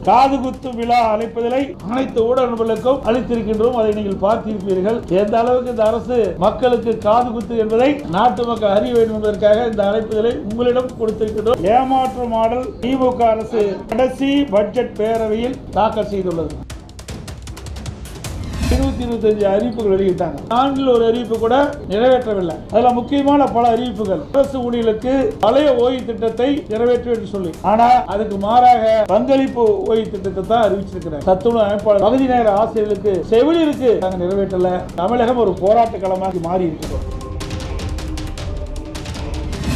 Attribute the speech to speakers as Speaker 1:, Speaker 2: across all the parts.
Speaker 1: காதுகுத்து விழா அழைப்பதிலை அனைத்து ஊடகங்களுக்கும் அளித்திருக்கின்றோம். அதை நீங்கள் பார்த்திருப்பீர்கள். எந்த அளவுக்கு இந்த அரசு மக்களுக்கு காதுகுத்து என்பதை நாட்டு மக்கள் அறிய வேண்டும் என்பதற்காக இந்த அழைப்புதலை உங்களிடம் கொடுத்திருக்கின்றோம். ஏமாற்று மாடல் திமுக அரசு கடைசி பட்ஜெட் பேரவையில் தாக்கல் செய்துள்ளது. 225 அறிவிப்புகள் வெளியிட்டாங்க. 4 ஒரு அறிவிப்பு கூட நிறைவேற்றவில்லை. அதுல முக்கியமான பல அறிவிப்புகள் அரசு ஊழியர்களுக்கு பழைய ஓய்வு திட்டத்தை நிறைவேற்ற என்று சொல்லி, ஆனா அதுக்கு மாறாக பங்களிப்பு ஓய்வு திட்டத்தை தான் அறிவிச்சிருக்கிறார். சத்துணவு அமைப்பாளர் பகுதி நேர ஆசிரியர்களுக்கு செவிலியருக்கு நாங்கள் நிறைவேற்றல. தமிழகம் ஒரு போராட்ட களமாக மாறி இருக்கிறோம்.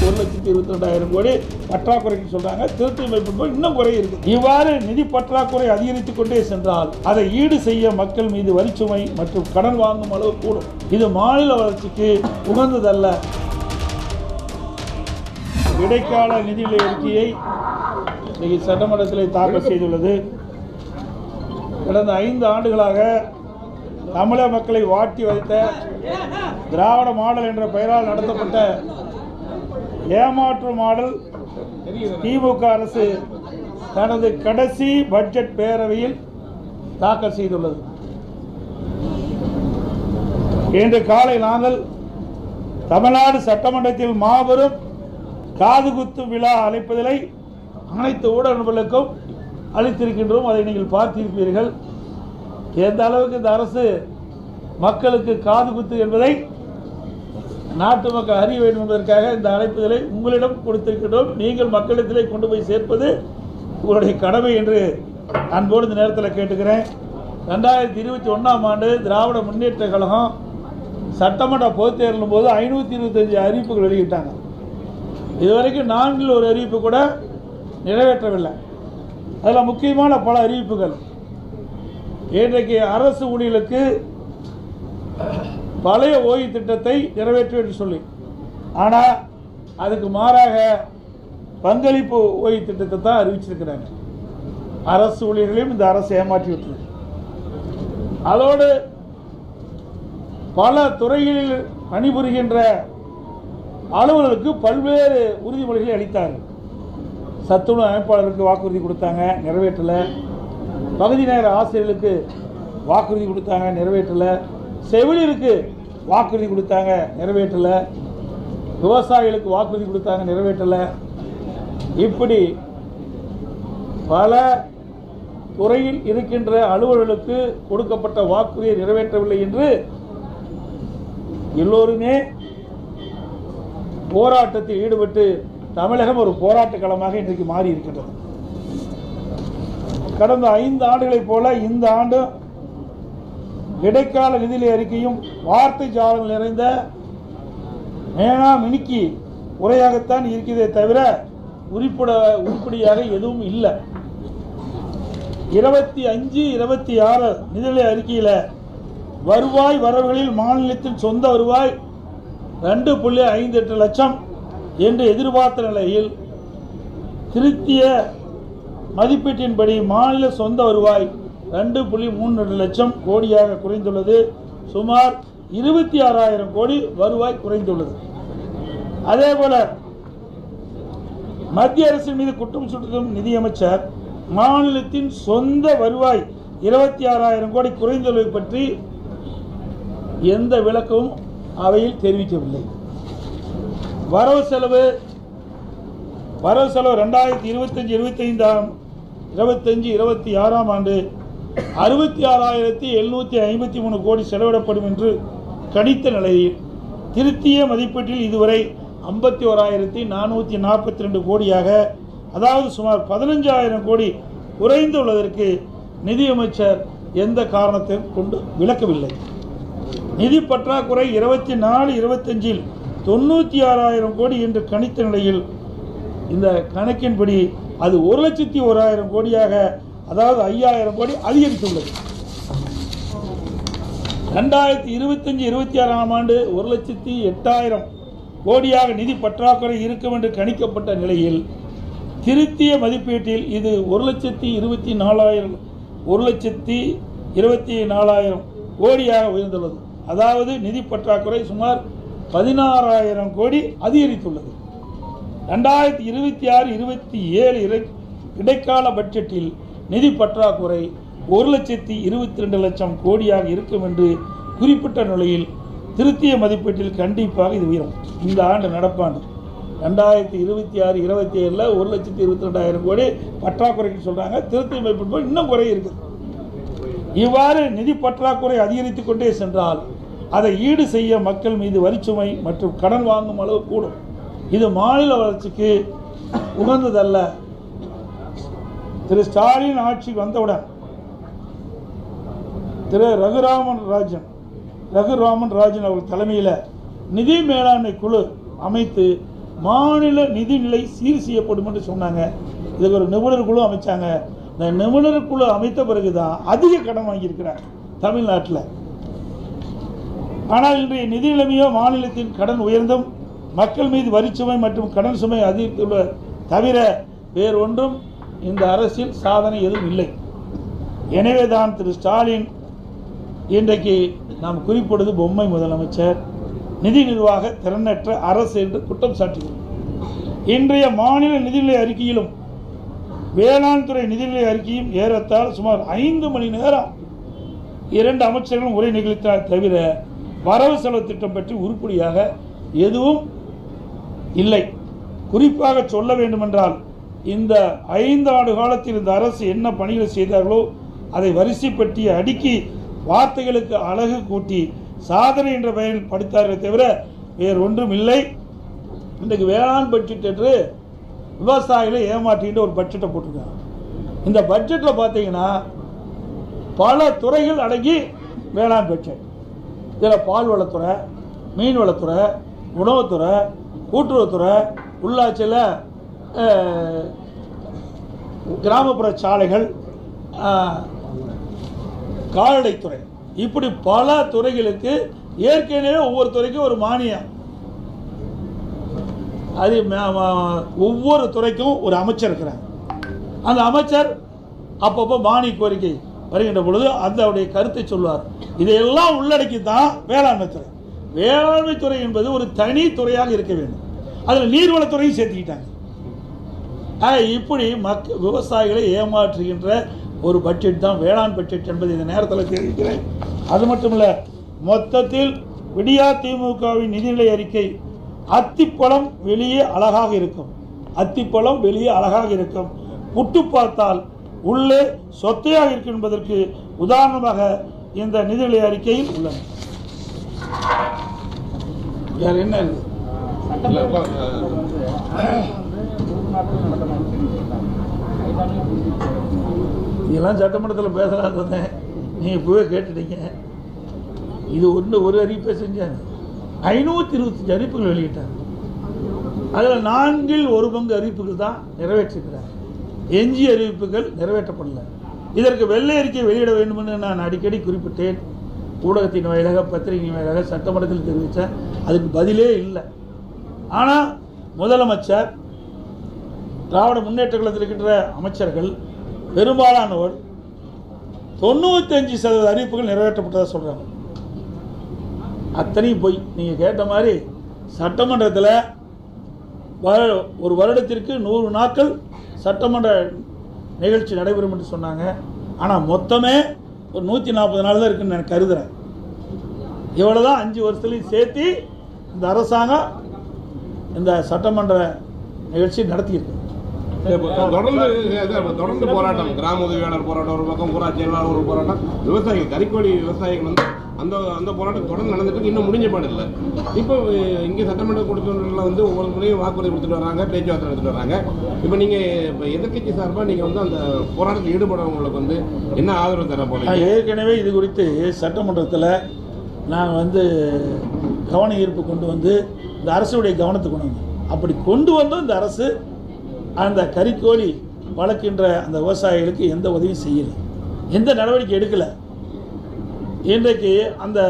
Speaker 1: 1,22,000 கோடி பற்றாக்குறைக்கு சொல்றாங்க. திருத்தம் இன்னும் குறை இருக்கு. இவ்வாறு நிதி பற்றாக்குறை அதிகரித்துக் கொண்டே சென்றால் அதை ஈடு செய்ய மக்கள் மீது வரிச்சுமை மற்றும் கடன் வாங்கும் அளவு கூடும். இது மாநில வளர்ச்சிக்கு உகந்ததல்ல. இடைக்கால நிதிநிலை அறிக்கையை சட்டமன்றத்தில் தாக்கல் செய்துள்ளது. கடந்த 5 ஆண்டுகளாக தமிழக மக்களை வாட்டி வைத்த திராவிட மாடல் என்ற பெயரால் நடத்தப்பட்ட ஏமாற்று மாடல் திமுக அரசு தனது கடைசி பட்ஜெட் பேரவையில் தாக்கல் செய்துள்ளது. இன்று காலை நாங்கள் தமிழ்நாடு சட்டமன்றத்தில் மாபெரும் காதுகுத்து விழா அழைப்பதிலை அனைத்து ஊடகங்களுக்கும் அளித்திருக்கின்றோம். அதை நீங்கள் பார்த்திருப்பீர்கள். எந்த அளவுக்கு இந்த அரசு மக்களுக்கு காதுகுத்து என்பதை நாட்டு மக்கள் அறிய வேண்டும் என்பதற்காக இந்த அழைப்புதலை உங்களிடம் கொடுத்திருக்கின்றோம். நீங்கள் மக்களிடத்திலே கொண்டு போய் சேர்ப்பது உங்களுடைய கடமை என்று அன்போடு இந்த நேரத்தில் கேட்டுக்கிறேன். 2021ஆம் ஆண்டு திராவிட முன்னேற்ற கழகம் சட்டமன்ற பொதுத் தேர்தலும் போது 525 அறிவிப்புகள் வெளியிட்டாங்க. இதுவரைக்கும் 4 ஒரு அறிவிப்பு கூட நிறைவேற்றவில்லை. அதில் முக்கியமான பல அறிவிப்புகள் இன்றைக்கு அரசு ஊழியர்களுக்கு பழைய ஓய்வு திட்டத்தை நிறைவேற்ற என்று சொல்லி, ஆனால் அதுக்கு மாறாக பங்களிப்பு ஓய்வு திட்டத்தை தான் அறிவிச்சிருக்கிறாங்க. அரசு ஊழியர்களையும் இந்த அரசு ஏமாற்றி விட்டது. அதோடு பல துறைகளில் பணிபுரிகின்ற அலுவலர்களுக்கு பல்வேறு உறுதிமொழிகளை அளித்தார்கள். சத்துணவு அமைப்பாளருக்கு வாக்குறுதி கொடுத்தாங்க, நிறைவேற்றலை. பகுதி நேர ஆசிரியர்களுக்கு வாக்குறுதி கொடுத்தாங்க, நிறைவேற்றலை. செவிலியருக்கு வாக்குறுதி கொடுத்தாங்க, நிறைவேற்றலை. விவசாயிகளுக்கு வாக்குறுதி கொடுத்தாங்க, நிறைவேற்றலை. இப்படி பல துறையில் இருக்கின்ற அலுவலர்களுக்கு கொடுக்கப்பட்ட வாக்குறுதியை நிறைவேற்றவில்லை என்று எல்லோருமே போராட்டத்தில் ஈடுபட்டு தமிழகம் ஒரு போராட்ட களமாக இன்றைக்கு மாறி இருக்கின்றது. கடந்த 5 ஆண்டுகளைப் போல இந்த ஆண்டு இடைக்கால நிதிநிலை அறிக்கையும் வார்த்தை ஜாலங்கள் நிறைந்த மேனா மினுக்கி உரையாகத்தான் இருக்கிறதே தவிர உருப்படியாக எதுவும் இல்லை. 25-26 நிதிநிலை அறிக்கையில் வருவாய் வரவுகளில் மாநிலத்தின் சொந்த வருவாய் 2.58 லட்சம் என்று எதிர்பார்த்த நிலையில் திருத்திய மதிப்பீட்டின்படி மாநில சொந்த வருவாய் 2.32 லட்சம் கோடியாக குறைந்துள்ளது. சுமார் 26,000 கோடி வருவாய் குறைந்துள்ளது. அதேபோல மத்திய அரசின் மீது குற்றம் சுட்டும் நிதியமைச்சர் மாநிலத்தின் சொந்த வருவாய் 26,000 கோடி குறைந்துள்ளது பற்றி எந்த விளக்கமும் அவையில் தெரிவிக்கவில்லை. வரவு செலவு 2025-26ஆம் ஆண்டு 66,753 கோடி செலவிடப்படும் என்று கணித்த நிலையில் திருத்திய மதிப்பீட்டில் இதுவரை 51,442 கோடியாக, அதாவது சுமார் 15,000 கோடி குறைந்துள்ளதற்கு நிதியமைச்சர் எந்த காரணத்தையும் கொண்டு விளக்கவில்லை. நிதி பற்றாக்குறை 24-25 96,000 கோடி என்று கணித்த நிலையில் இந்த கணக்கின்படி அது 1,01,000 கோடியாக, அதாவது 5,000 கோடி அதிகரித்துள்ளது. 2025-26ஆம் ஆண்டு 1,08,000 கோடியாக நிதி பற்றாக்குறை இருக்கும் என்று கணிக்கப்பட்ட நிலையில் திருத்திய மதிப்பீட்டில் இது 1,24,000 கோடியாக உயர்ந்துள்ளது. அதாவது நிதி பற்றாக்குறை சுமார் 16,000 கோடி அதிகரித்துள்ளது. 2026-27 இடைக்கால பட்ஜெட்டில் நிதி பற்றாக்குறை 1,22,00,000 கோடியாக இருக்கும் என்று குறிப்பிட்ட நிலையில் திருத்திய மதிப்பீட்டில் கண்டிப்பாக இது உயரும். இந்த ஆண்டு நடப்பாண்டு 2026-27 1,22,000 கோடி பற்றாக்குறைன்னு சொல்கிறாங்க. திருத்திய மதிப்பீடு இன்னும் குறை இருக்குது. இவ்வாறு நிதி பற்றாக்குறை அதிகரித்து கொண்டே சென்றால் அதை ஈடு செய்ய மக்கள் மீது வரிச்சுமை மற்றும் கடன் வாங்கும் அளவு கூடும். இது மாநில வளர்ச்சிக்கு உகந்ததல்ல. திரு ஸ்டாலின் ஆட்சி வந்தவுடன் திரு ரகுராமன் ராஜன் அவர்கள் தலைமையில் நிதி மேலாண்மை குழு அமைத்து மாநில நிதிநிலை சீர் செய்யப்படும் என்று சொன்னாங்க. இதுக்கு ஒரு நிபுணர் குழு அமைச்சாங்க. இந்த நிபுணர் குழு அமைத்த பிறகுதான் அதிக கடன் வாங்கியிருக்கிறார் தமிழ்நாட்டில். ஆனால் இன்றைய நிதி நிலைமையோ மாநிலத்தின் கடன் உயர்ந்தும் மக்கள் மீது வரிச்சுமை மற்றும் கடன் சுமை அதிகரித்துள்ள தவிர வேறொன்றும் இந்த அரசில் சாதனை எதுவும் இல்லை. எனவே தான் திரு ஸ்டாலின் இன்றைக்கு நாம் குறிப்பிடுவது பொம்மை முதலமைச்சர், நிதி நிர்வாக திறனற்ற அரசு என்று குற்றம் சாட்டுகிறோம். இன்றைய மாநில நிதிநிலை அறிக்கையிலும் வேளாண் துறை நிதிநிலை அறிக்கையும் ஏறத்தாழ சுமார் 5 மணி நேரம் 2 அமைச்சர்களும் உரை நிகழ்த்தினார் தவிர வரவு செலவு திட்டம் பற்றி உருப்படியாக எதுவும் இல்லை. குறிப்பாக சொல்ல வேண்டுமென்றால் இந்த 5 ஆண்டு காலத்தில் இந்த அரசு என்ன பணிகளை செய்தார்களோ அதை வரிசைப்பற்றி அடுக்கி வார்த்தைகளுக்கு அழகு கூட்டி சாதனை என்ற பெயரில் படித்தார்களே தவிர வேறு ஒன்றும் இல்லை. இன்றைக்கு வேளாண் பட்ஜெட் என்று விவசாயிகளை ஏமாற்றிட்டு ஒரு பட்ஜெட்டை போட்டிருக்காங்க. இந்த பட்ஜெட்டில் பார்த்தீங்கன்னா பல துறைகள் அடங்கி வேளாண் பட்ஜெட். இதில் பால்வளத்துறை, மீன்வளத்துறை, உணவுத்துறை, கூட்டுறவுத்துறை, உள்ளாட்சியில் கிராமப்புற சாலைகள், கால்நடைத்துறை, இப்படி பல துறைகளுக்கு ஏற்கனவே ஒவ்வொரு துறைக்கும் ஒரு மானியம். அது ஒவ்வொரு துறைக்கும் ஒரு அமைச்சர் இருக்கிறாங்க. அந்த அமைச்சர் அப்பப்போ மானிய கோரிக்கை வருகின்ற பொழுது அந்த கருத்தை சொல்வார். இதையெல்லாம் உள்ளடக்கி தான் வேளாண்மை துறை. வேளாண்மை துறை என்பது ஒரு தனி துறையாக இருக்க வேண்டும். அதில் நீர்வளத்துறையும் சேர்த்துக்கிட்டாங்க. இப்படி விவசாயிகளை ஏமாற்றுகின்ற ஒரு பட்ஜெட் தான் வேளாண் பட்ஜெட் என்பது இந்த நேரத்தில் தெரிவிக்கிறேன். அது மட்டுமல்ல, மொத்தத்தில் விடியா திமுகவின் நிதிநிலை அறிக்கை அத்திப்பழம் வெளியே அழகாக இருக்கும். அத்திப்பழம் வெளியே அழகாக இருக்கும், புட்டு பார்த்தால் உள்ளே சொத்தையாக இருக்கும் என்பதற்கு உதாரணமாக இந்த நிதிநிலை அறிக்கையில் உள்ளன. வேற என்ன இருக்கு? இதெல்லாம் சட்டமன்றத்தில் பேசலான்னு நீங்கள் இப்போவே கேட்டுட்டீங்க. இது ஒரு அறிவிப்பை செஞ்சாங்க. 525 அறிவிப்புகள் வெளியிட்டாங்க. அதில் 1/4 அறிவிப்புகள் தான் நிறைவேற்றிருக்கிறாங்க. எஞ்சிய அறிவிப்புகள் நிறைவேற்றப்படல. இதற்கு வெள்ளை அறிக்கை வெளியிட வேண்டும் என்று நான் அடிக்கடி குறிப்பிட்டேன். ஊடகத்தின் வாயிலாக, பத்திரிகையின் வாயிலாக சட்டமன்றத்தில் தெரிவித்தேன். அதுக்கு பதிலே இல்லை. ஆனால் முதலமைச்சர், திராவிட முன்னேற்ற கழகத்தில் இருக்கின்ற அமைச்சர்கள் பெரும்பாலானோர் 95% அறிவிப்புகள் நிறைவேற்றப்பட்டதாக சொல்கிறாங்க. அத்தனையும் போய் நீங்கள் கேட்ட மாதிரி சட்டமன்றத்தில் ஒரு வருடத்திற்கு 100 நாட்கள் சட்டமன்ற நிகழ்ச்சி நடைபெறும் என்று சொன்னாங்க. ஆனால் மொத்தமே ஒரு 140 நாள் தான் இருக்குன்னு நான் கருதுகிறேன். இவ்வளோ தான் 5 வருஷத்துலையும் சேர்த்து இந்த அரசாங்கம் இந்த சட்டமன்ற நிகழ்ச்சி நடத்தியிருக்கு.
Speaker 2: தொடர்ந்து போராட்டம், கிராம உதவியாளர் போராட்டம் ஒரு பக்கம், ஊராட்சி செயலாளர் ஒரு போராட்டம், விவசாயிகள், கறிக்கோழி விவசாயிகள் அந்த போராட்டம் தொடர்ந்து நடந்துட்டு இன்னும் முடிஞ்ச பாடு இல்லை. இப்போ இங்கே சட்டமன்ற கூட்டத்தொடரில் ஒவ்வொரு முறையும் வாக்குறுதி கொடுத்துட்டு வராங்க, பேச்சுவார்த்தை நடத்திட்டு வராங்க. இப்போ நீங்கள் இப்போ எதிர்க்கட்சி சார்பாக நீங்கள் அந்த போராட்டத்தில் ஈடுபடுறவங்களுக்கு என்ன ஆதரவு தர போகிறீங்க?
Speaker 1: ஏற்கனவே இது குறித்து சட்டமன்றத்தில் நான் கவன ஈர்ப்பு கொண்டு வந்து இந்த அரசுடைய கவனத்துக்கு கொண்டு வந்தேன். அப்படி கொண்டு வந்தும் இந்த அரசு அந்த கறிக்கோழி வளர்க்கின்ற அந்த விவசாயிகளுக்கு எந்த உதவியும் செய்யலை, எந்த நடவடிக்கை எடுக்கலை. இன்றைக்கு அந்த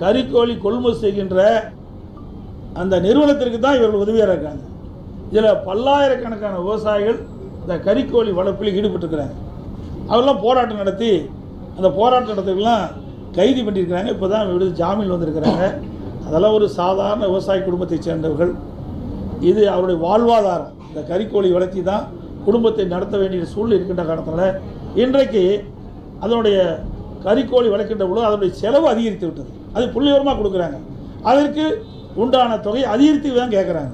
Speaker 1: கறிக்கோழி கொள்முதல் செய்கின்ற அந்த நிறுவனத்திற்கு தான் இவர்கள் உதவியாக இருக்காங்க. இதில் பல்லாயிரக்கணக்கான விவசாயிகள் இந்த கறிக்கோழி வளர்ப்பில் ஈடுபட்டுருக்கிறாங்க. அவரெல்லாம் போராட்டம் நடத்தி அந்த போராட்ட நடத்துக்கெல்லாம் கைது பண்ணியிருக்கிறாங்க. இப்போ தான் விடுதலை ஜாமீன் வந்திருக்கிறாங்க. அதெல்லாம் ஒரு சாதாரண விவசாய குடும்பத்தை சேர்ந்தவர்கள். இது அவருடைய வாழ்வாதாரம். இந்த கறிக்கோழி வளர்த்தி தான் குடும்பத்தை நடத்த வேண்டிய சூழ்நிலை இருக்கின்ற காரணத்தில் இன்றைக்கு அதனுடைய கறிக்கோழி வளர்க்கின்ற பொழுது அதனுடைய செலவு அதிகரித்து விட்டது. அது புள்ளிவிவரமாக கொடுக்குறாங்க. அதற்கு உண்டான தொகை அதிகரித்து தான் கேட்குறாங்க.